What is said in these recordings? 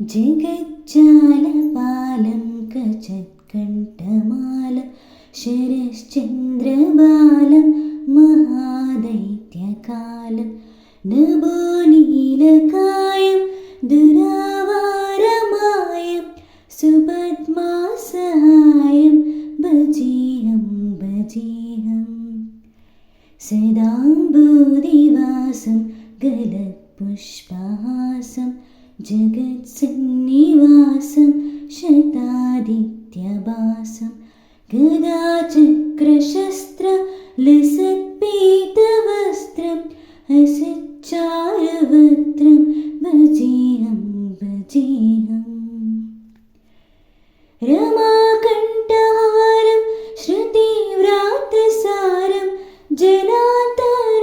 जगज्जालपालं कचत्कण्ठमालं शरश्चन्द्रबालं महादैत्यकालं नभोनीलकायं दुरावारमायं सुपद्मासहायं भजेऽहं सदाम्बुदिवासं गलत्पुष्पहासं जगत्सन्निवासं शतादित्यभासं गदाचक्रशस्त्रलसत्पीतवस्त्रं हसच्चारुवक्त्रं भजेऽहं रमाकण्ठहारं श्रुतिव्रातसारं जनान्तर्विहारं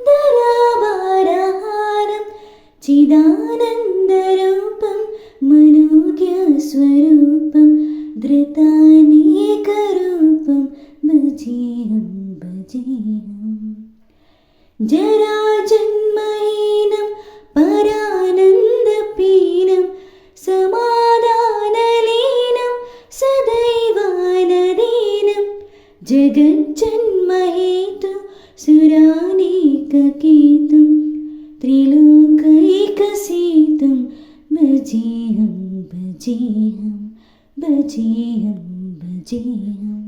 धराभारहारं चिदानन्दरूपं मनोज्ञस्वरूपं धृतानेकरूपं भजेऽहं जराजन्महीनं परानन्दपीनं समाधानलीनं सदैवानदीनं जगज्जन्महेतु सुरानेककेतुं त्रिलोकैकसेतुं भजेऽहं